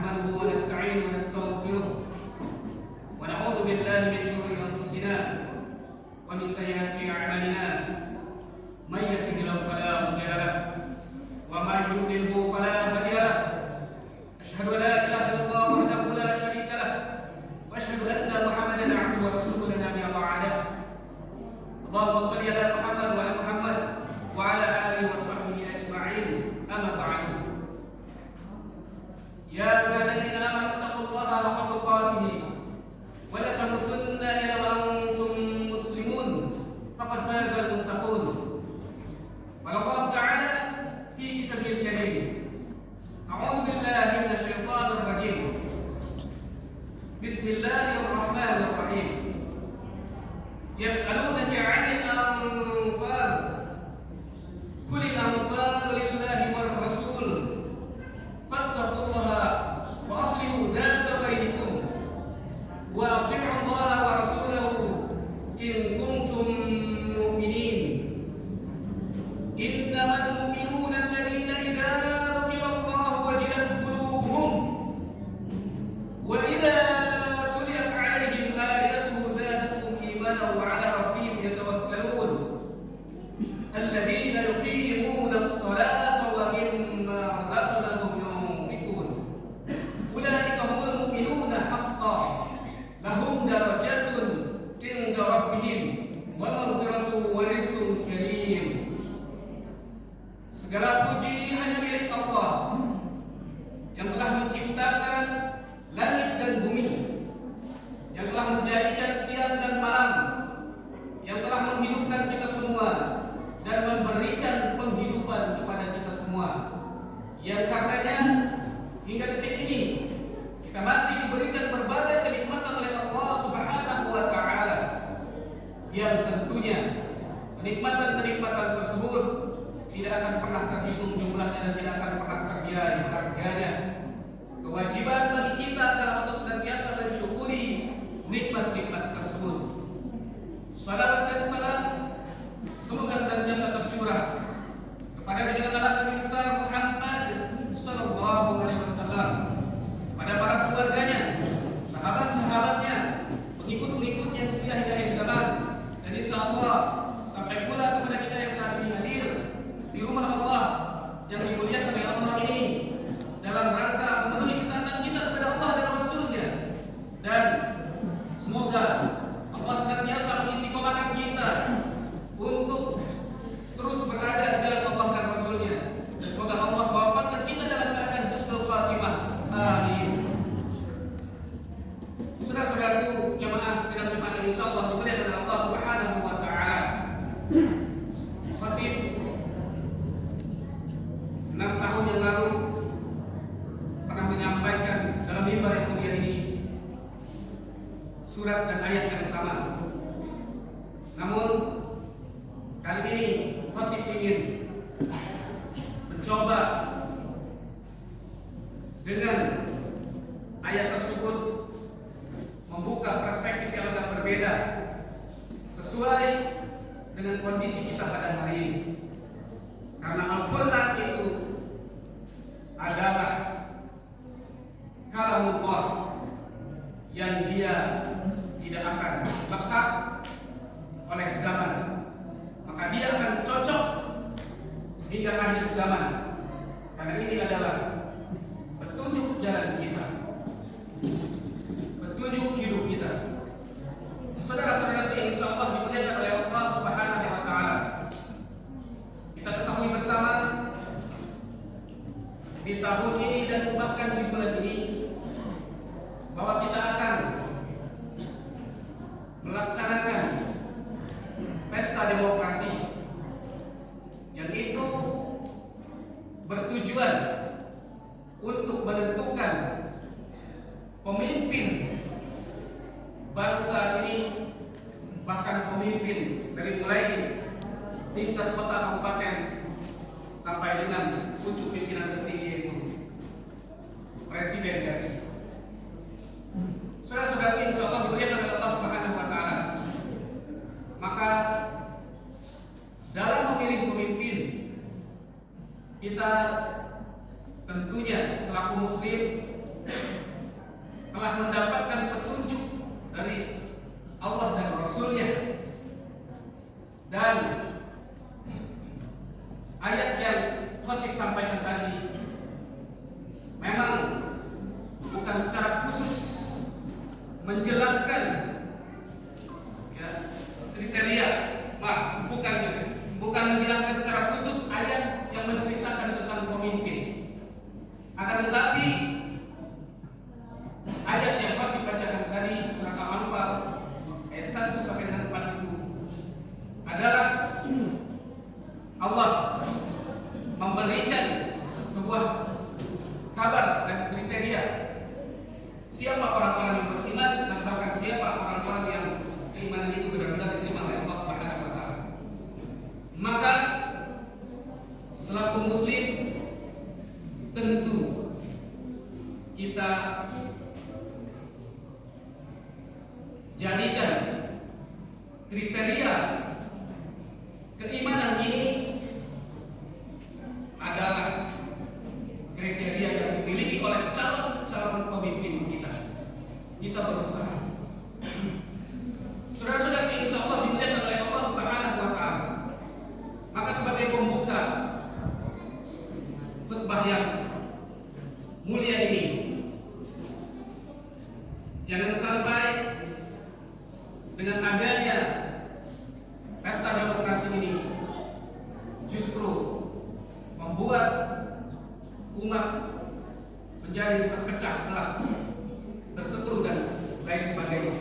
نحمده ونستعينه ونستغفره ونعوذ بالله من شرور أنفسنا ومن سيئات أعمالنا من يهده الله فلا مضل له ومن يضلله فلا هادي له أشهد أن لا إله إلا الله وحده لا شريك له وأشهد أن محمدا عبده ورسوله لا نبي بعده اللهم صل على محمد وعلى محمد وعلى آله وصحبه أجمعين أما بعد يا أيها الذين آمنوا اتقوا الله حق تقاته ولا تموتن إلا وأنتم مسلمون فقد فاز المتقون قال الله تعالى في كتابه الكريم أعوذ بالله من الشيطان الرجيم بسم الله الرحمن الرحيم يسألونك عن الأنفال قل الأنفال لله والرسول فاتقوا الله وأصلحوا ذات بينكم وأطيعوا الله ورسوله إن كنتم مؤمنين إنما المؤمنون الذين إذا ذكر الله وجلت قلوبهم وإذا تليت عليهم آياته زادتهم إيمانا وعلى ربهم يتوكلون الذين يقيمون الصلاة ومما رزقناهم ينفقون أولئك هم المؤمنون حقا لهم درجات عند ربهم ومغفرة ورزق كريم. Segala puji hanya milik Allah yang telah menciptakan langit dan bumi, yang telah menjadikan siang dan malam, yang telah menghidupkan kita semua dan memberikan penghidupan kepada kita semua, yang karenanya hingga detik ini kita masih diberikan berbagai kenikmatan oleh Allah Subhanahu wa Ta'ala, yang tentunya kenikmatan-kenikmatan tersebut tidak akan pernah terhitung jumlahnya dan tidak akan pernah terkira harganya. Kewajiban bagi kita adalah untuk senantiasa mensyukuri nikmat-nikmat tersebut. Salawat dan salam semoga senantiasa tercurah kepada junjungan Nabi besar Muhammad sallallahu alaihi wasallam, pada para keluarganya, sahabat-sahabatnya, pengikut-pengikutnya yang setia hingga akhir zaman, dan insyaallah sampai pula kepada kita yang saat ini hadir di rumah Allah yang dimuliakan oleh Allah ini dalam rangka memenuhi ketaatan kita kepada Allah dan Rasul-Nya, dan semoga Allah senantiasa mengistiqomahkan kita untuk terus berada di jalan Allah dan Rasul-Nya, dan semoga Allah mewafatkan kita dalam keadaan husnul khatimah. Amin. Saudara-saudaraku jamaah sidang Jumat yang insyaallah dimuliakan oleh Allah Subhanahu wa Ta'ala, khatib 6 tahun yang lalu pernah menyampaikan dalam mimbar yang mulia ini surat dan ayat yang sama. Namun kali ini khatib ingin mencoba dengan ayat tersebut membuka perspektif yang agak berbeda sesuai dengan kondisi kita pada hari ini. Karena Al-Quran itu adalah kalamullah yang dia tidak akan lekat oleh zaman, maka dia akan cocok hingga akhir zaman, karena ini adalah petunjuk jalan kita, petunjuk hidup kita. Saudara-saudara yang insyaallah dimuliakan oleh Allah Subhanahu wa Ta'ala, kita ketahui bersama di tahun ini dan bahkan di bulan ini bahwa kita akan melaksanakan pesta demokrasi yang itu bertujuan untuk menentukan pemimpin bangsa ini, bahkan pemimpin dari mulai tingkat kota kabupaten sampai dengan pucuk pimpinan tertinggi yaitu presiden dari. Saudara-saudara yang insyaallah dimuliakan oleh Allah Subhanahu wa Ta'ala, maka dalam memilih pemimpin kita tentunya selaku muslim telah mendapatkan petunjuk dari Allah dan Rasul-Nya, dan ayat yang khotib sampaikan tadi memang bukan secara khusus menjelaskan ya, kriteria, bukan menjelaskan secara khusus ayat yang menceritakan tentang pemimpin, akan tetapi ayat yang khotib bacakan tadi surat Al-Anfal ayat 1 sampai dengan 4 itu adalah Allah memberikan sebuah kabar dan kriteria siapa orang-orang yang beriman dan bahkan siapa orang-orang yang keimanan itu benar-benar diterima oleh Allah Subhanahu wa taala. Maka selaku muslim tentu kita jadikan kriteria keimanan ini adalah kriteria yang dimiliki oleh calon-calon pemimpin kita. Kita berusaha. Saudara-saudara, insya Allah dimuliakan oleh Allah Subhanahu wa taala. Maka sebagai pembuka khutbah yang mulia ini, jangan sampai dengan adanya pesta demokrasi ini justru membuat umat menjadi terpecah belah, berseteru dan lain sebagainya.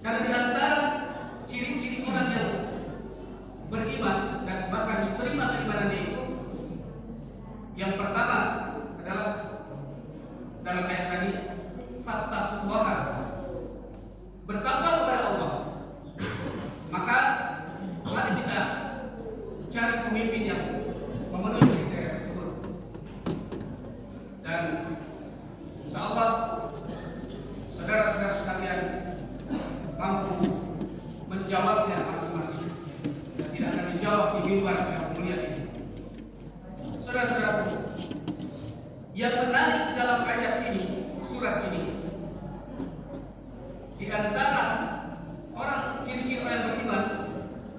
Karena di antara ciri-ciri orang yang beriman dan bahkan diterima keimanannya itu, yang pertama adalah dalam ayat tadi, fattaqullah, bertakwa kepada Allah. Maka mari kita cari pemimpin yang memenuhi kriteria tersebut, dan insya Allah saudara-saudara sekalian mampu menjawabnya masing-masing dan tidak akan dijawab di mimbar yang mulia ini. Saudara-saudaraku, yang menarik dalam ayat ini, surat ini, di antara orang ciri-ciri orang yang beriman,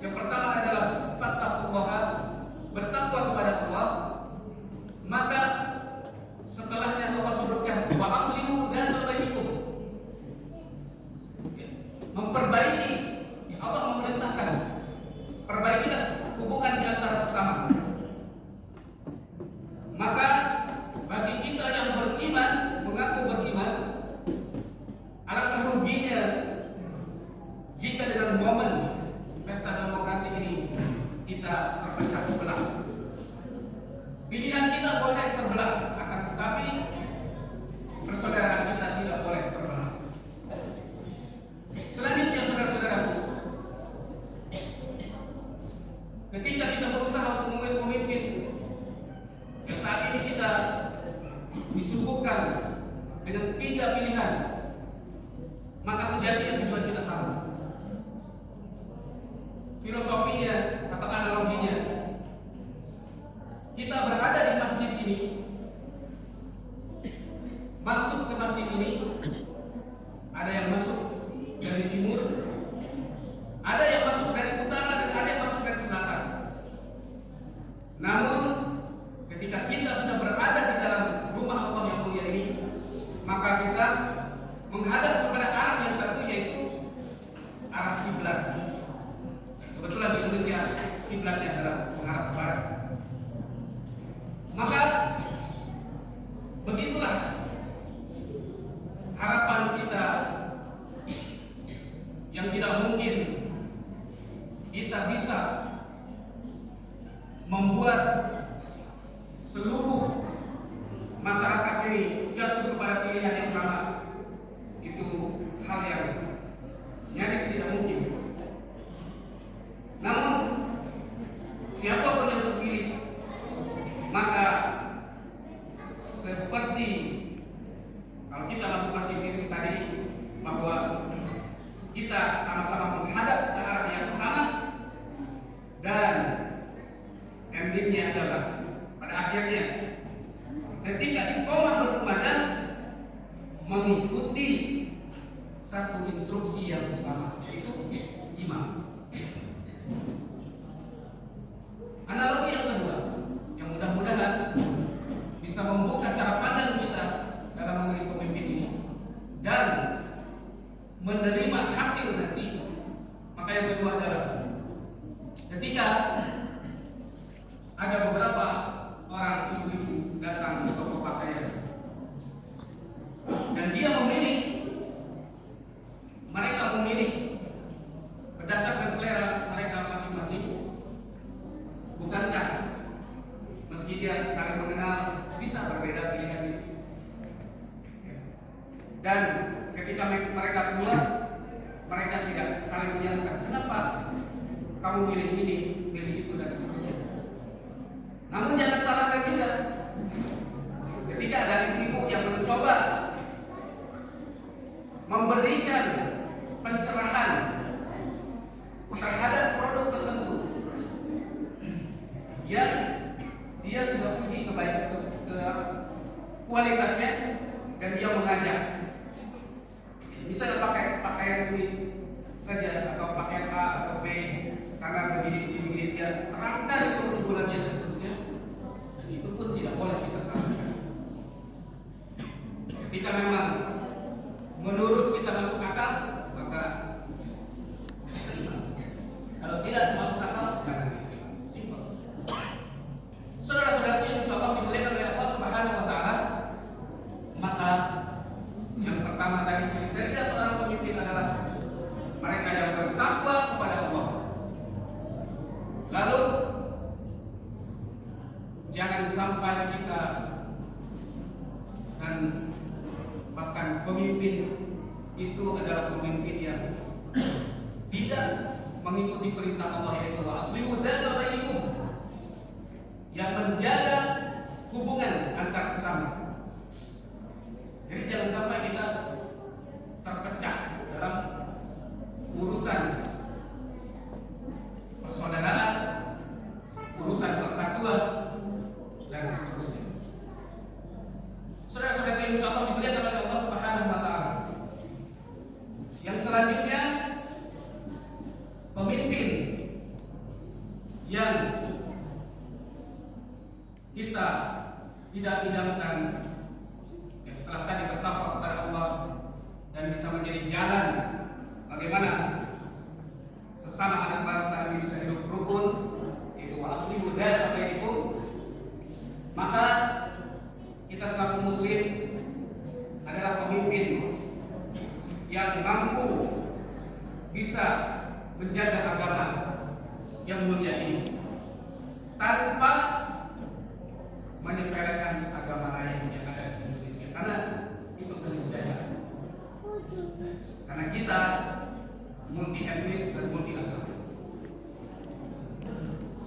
yang pertama adalah fattaqullah, bertakwa kepada Allah. Maka setelahnya Allah sebutkan wa aslihu dzata bainikum, memperbaiki. Allah memerintahkan perbaikilah hubungan di antara sesama. Maka bagi kita yang beriman, mengaku beriman, alangkah ruginya jika dengan momen pesta demokrasi ini kita terpecah belah. Pilihan kita boleh terbelah, akan tetapi persaudaraan kita tidak boleh terbelah. Selanjutnya, saudara-saudaraku, ketika kita berusaha untuk memilih pemimpin, yang saat ini kita disuguhkan dengan 3 pilihan, maka sejatinya tujuan kita sama. Filosofinya atau analoginya, kita berada di masjid ini, masuk ke masjid ini, ada yang masuk dari timur, ada yang masuk dari utara, dan ada yang masuk dari selatan. Namun ketika kita sudah berada di dalam rumah Allah yang mulia ini, maka kita menghadap kepada arah yang satu, yaitu arah kiblat. Kebetulan di Indonesia kiblatnya adalah mengarah ke barat. Maka begitulah harapan kita yang tidak mungkin kita bisa membuat seluruh masyarakat ini jatuh kepada pilihan yang sama. Itu hal yang nyaris tidak mungkin. Namun siapapun yang terpilih, maka seperti kalau kita masuk masjid ini tadi, bahwa kita sama-sama menghadap ke arah yang sama, dan endingnya adalah pada akhirnya ketika iqamah berkumandang, mengikuti satu instruksi yang sama, yaitu imam. Analogi yang kedua, yang mudah-mudahan bisa membuka cara pandang kita dalam memilih pemimpin ini dan menerima hasil nanti. Maka yang kedua adalah ketika ada beberapa orang ibu-ibu datang ke toko pakaian dan dia memilih, mereka memilih berdasarkan selera mereka masing-masing. Bukankah meski dia saling mengenal bisa berbeda pilihan itu? Dan ketika mereka keluar, mereka tidak saling menyalahkan. Kenapa kamu milih ini, milih itu, dan seterusnya. Namun jangan salahkan juga ketika ada ibu-ibu yang mencoba memberikan pencerahan terhadap produk tertentu yang dia sudah puji kebaikan kualitasnya dan dia mengajak. Misalnya pakai pakaian ini saja atau pakaian A atau B karena begini dia terangkan keunggulannya dan seterusnya, dan itu pun tidak boleh kita salahkan. Ketika memang menurut kita masuk akal, maka terima. Kalau tidak masuk akal, jangan diterima. Simpel. Saudara-saudaraku yang insyaallah dimuliakan oleh Allah Subhanahu wa taala, maka yang pertama tadi kriteria seorang pemimpin adalah mereka yang bertakwa kepada Allah. Lalu jangan sampai kita dan bahkan pemimpin itu adalah pemimpin yang tidak mengikuti perintah Allah, yaitu aslihu dzata bainakum, yang menjaga hubungan antar sesama. Jadi jangan sampai kita terpecah dalam urusan persaudaraan, urusan persatuan, dan seterusnya. Saudara-saudara yang insyaallah dimuliakan oleh Allah Subhanahu wa taala. Yang selanjutnya, pemimpin yang kita tidak idamkan setelah tadi bertakwa kepada Allah dan bisa menjadi jalan bagaimana sesama anak bangsa ini bisa hidup rukun, yaitu aslihu dzata bainakum, maka kita selaku muslim adalah pemimpin yang mampu bisa menjaga agama yang mulia ini tanpa menyepelekan agama lain yang ada di Indonesia, karena itu keniscayaan. Karena kita multi etnis dan multi agama.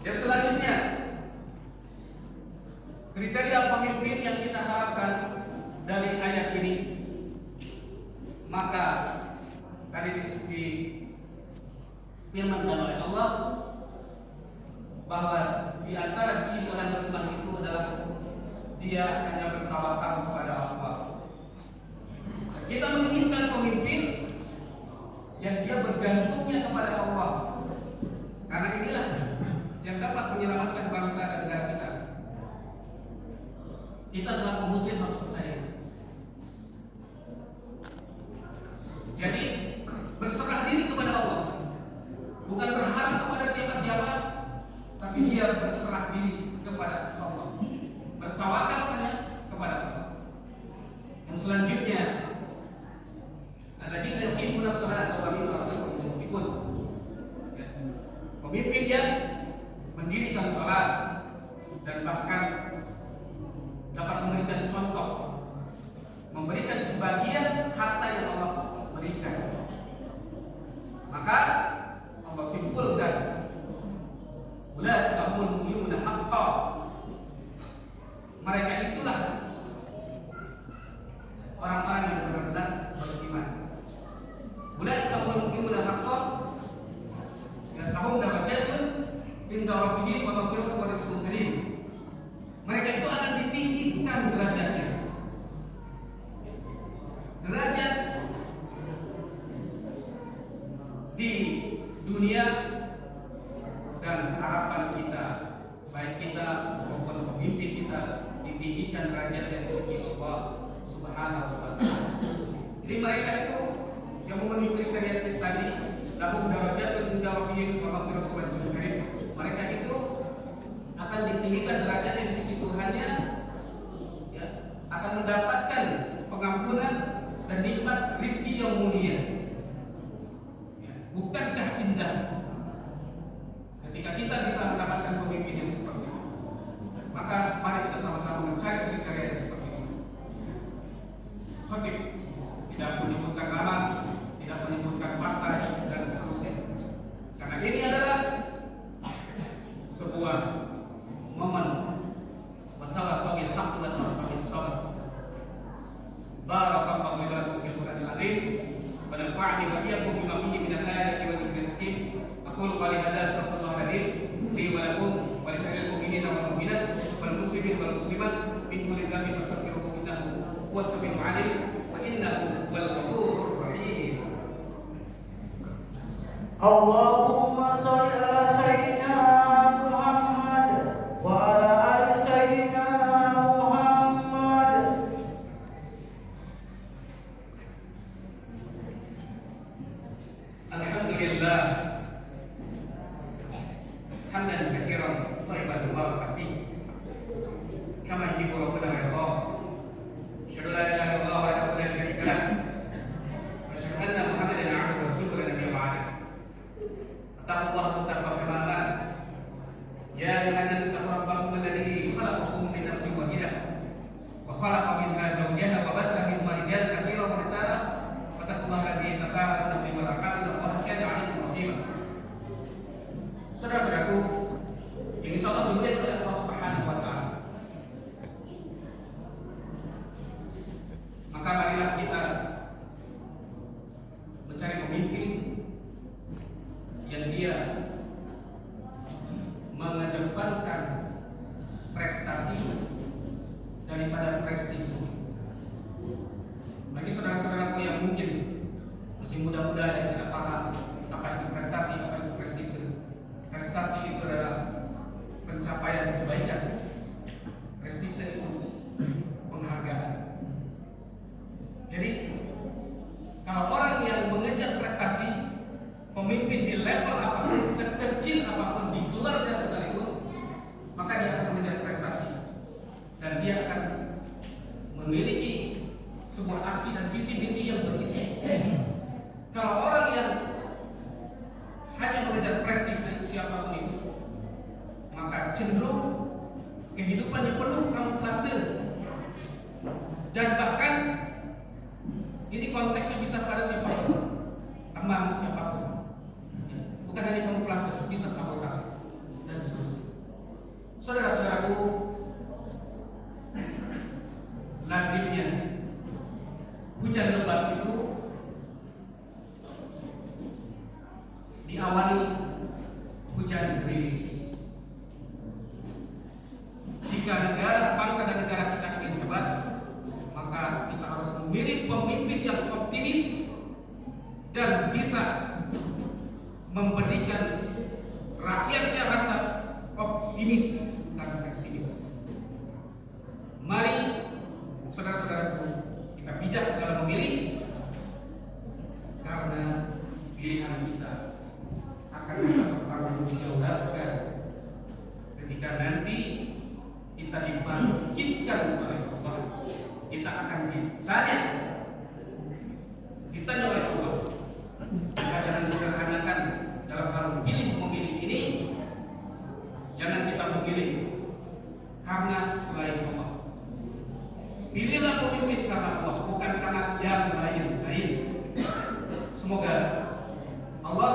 Yang selanjutnya, kriteria pemimpin yang kita harapkan dari ayat ini, maka tadi di firmankan oleh Allah bahwa di antara ciri orang beriman itu adalah dia hanya bertawakal kepada Allah. Kita menginginkan pemimpin yang dia bergantungnya kepada Allah, karena inilah yang dapat menyelamatkan bangsa dan negara kita. Kita selaku muslim harus percaya. Jadi berserah diri kepada Allah, bukan berharap kepada siapa-siapa, tapi dia berserah diri kepada Allah, bertawakal hanya kepada Allah. Yang selanjutnya, alladzina yuqimuna sholata wa mimma razaqnahum yunfiqun. Pemimpin yang mendirikan salat dan bahkan dapat memberikan contoh, memberikan sebagian harta yang Allah berikan. Maka Allah simpulkan, ulaika humul mu'minuna haqqan. Mereka itulah orang-orang yang benar-benar beriman. Ulaika humul mu'minuna haqqan, ya lahum darajatun inda rabbihim wa maghfiratun wa rizqun karim. Mereka itu akan ditinggikan derajatnya ditinggikan derajatnya di sisi Allah Subhanahu wa taala. Jadi mereka itu yang memenuhi kriteria tadi, lahum darajatun inda rabbihim wa maghfiratun wa rizqun karim. Mereka itu akan ditinggikan derajatnya di sisi Tuhannya, ya, akan mendapatkan pengampunan dan nikmat rizki yang mulia. Ya, bukankah indah ketika kita bisa mendapatkan pemimpin yang seperti itu? Maka mari kita sama-sama mencari kriteria yang seperti itu. Khatib tidak menyebutkan nama, tidak menyebutkan partai dan seterusnya. Karena ini adalah sebuah momen watawassaw bil haqqi wa tawassaw bis sabr. Barakallahu lakum fil Qur'anil azim wa nafa'ani wa iyyakum bima fihi minal ayati wa dzikril hakim. Aqulu qali hadza astaghfirullah li wa lakum wa li sa'iril mu'minina wal mu'minat wal muslimin wal muslimat min kulli dhanbin fastaghfiruhu innahu huwas samiul 'alim wa innahu wal ghafurur rahim. Allahumma shalli ala sayyidina Muhammad wa ala ali sayyidina Muhammad. Alhamdulillah hamdan katsiran thayyiban mubarakan fihi kama yuhibbu rabbuna wa yarda. Asyhadu an la ilaha illallah wahdahu la syarika lah wa asyhadu anna Muhammadan 'abduhu wa rasuluhu la nabiyya ba'dahu. Taqwa taqwa kamalan. Ya ayyuhan nasu taqu rabbakum alladzi khalaqakum min nafsin wahidah wa khalaqa minha zawjaha wa batha minhuma rijalan katsiran wa nisaa wa taqullaha allazi tasaaluna bihi wal arham innallaha kana 'aliimun rahima. Saudara-saudaraku yang insyaallah dimuliakan oleh Allah Subhanahu wa taala. Maka marilah kita mencari pemimpin yang dia mengedepankan prestasi daripada prestise. Bagi saudara-saudaraku yang mungkin masih muda-muda dan tidak paham apa itu prestasi, apa itu prestise. Prestasi itu adalah pencapaian kebaikan. Prestise itu penghargaan. Jadi kalau orang yang mengejar prestasi, pemimpin di level apapun, sekecil apapun di gelarnya sekalipun, maka dia akan mengejar prestasi dan dia akan memiliki sebuah aksi dan visi-misi yang berisi. Kalau orang yang hanya mengejar prestasi siapapun itu, maka cenderung kehidupannya penuh kamuflase dan bahkan ini konteksnya bisa pada siapapun, teman siapapun. Bukan hanya kamuflase, bisa sabotase dan seterusnya. Saudara-saudaraku, lazimnya hujan lebat itu diawali hujan gerimis. Jika negara, bangsa dan negara kita ingin hebat, maka kita harus memilih pemimpin yang optimis dan bisa memberikan rakyatnya rasa optimis dan pesimis. Mari saudara-saudaraku, kita bijak dalam memilih, karena pilihan kita akan kita pertanggungjawabkan ketika nanti kita dibangkitkan oleh Allah. Kita akan ditanya oleh Allah. Maka jangan sederhanakan dalam hal memilih ini. Jangan kita memilih karena selain Allah. Pilihlah pemimpin karena Allah, bukan karena yang lain-lain. Semoga Allah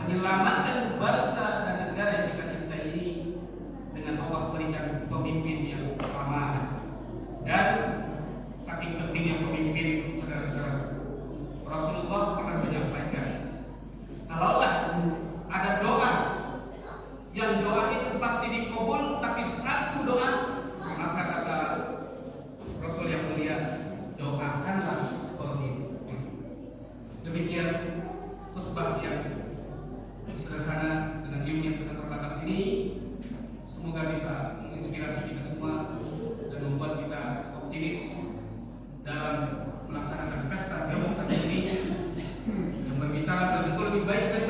menyelamatkan bangsa dan negara yang kita cintai ini dengan Allah berikan pemimpin yang ramah. Dan saking pentingnya pemimpin, saudara-saudara, Rasulullah pernah menyampaikan, kalaulah ada doa yang doa itu pasti dikabul, tapi satu doa, maka kata Rasul yang mulia, doakanlah pemimpin. Demikian khutbah yang sederhana dengan ilmu yang sangat terbatas ini, semoga bisa menginspirasi kita semua sangat betul lebih baik dan